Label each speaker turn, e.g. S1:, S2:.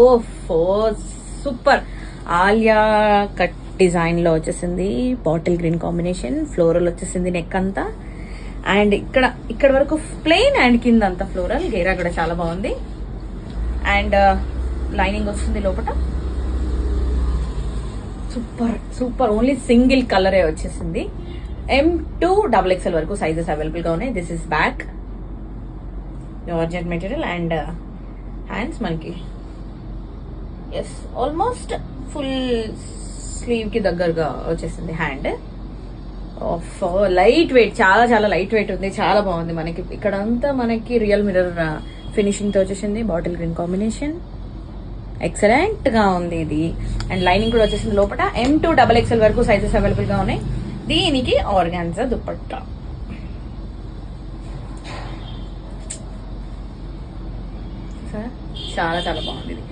S1: ఓ super Alia cut design లో వచ్చేసింది. Bottle green combination, floral వచ్చేసింది నెక్ అంతా. అండ్ ఇక్కడ వరకు ప్లెయిన్ అండ్ కింద అంతా ఫ్లోరల్. గేరా కూడా చాలా బాగుంది. అండ్ లైనింగ్ వస్తుంది లోపల. Super super. ఓన్లీ సింగిల్ కలరే వచ్చేసింది. M2 XXL వరకు సైజెస్ అవైలబుల్ గా ఉన్నాయి. This is back georgette material and hands మనకి ఎస్ ఆల్మోస్ట్ ఫుల్ స్లీవ్ కి దగ్గరగా వచ్చేసింది హ్యాండ్. లైట్ వెయిట్, చాలా చాలా లైట్ వెయిట్ ఉంది. చాలా బాగుంది. మనకి ఇక్కడంతా మనకి రియల్ మిర్రర్ ఫినిషింగ్ తో వచ్చేసింది. బాటిల్ గ్రీన్ కాంబినేషన్ ఎక్సలెంట్ గా ఉంది ఇది. అండ్ లైనింగ్ కూడా వచ్చేసింది లోపల. M2 XXL వరకు సైజెస్ అవైలబుల్ గా ఉన్నాయి. దీనికి ఆర్గాన్జా దుపట్టా. చాలా చాలా బాగుంది ఇది.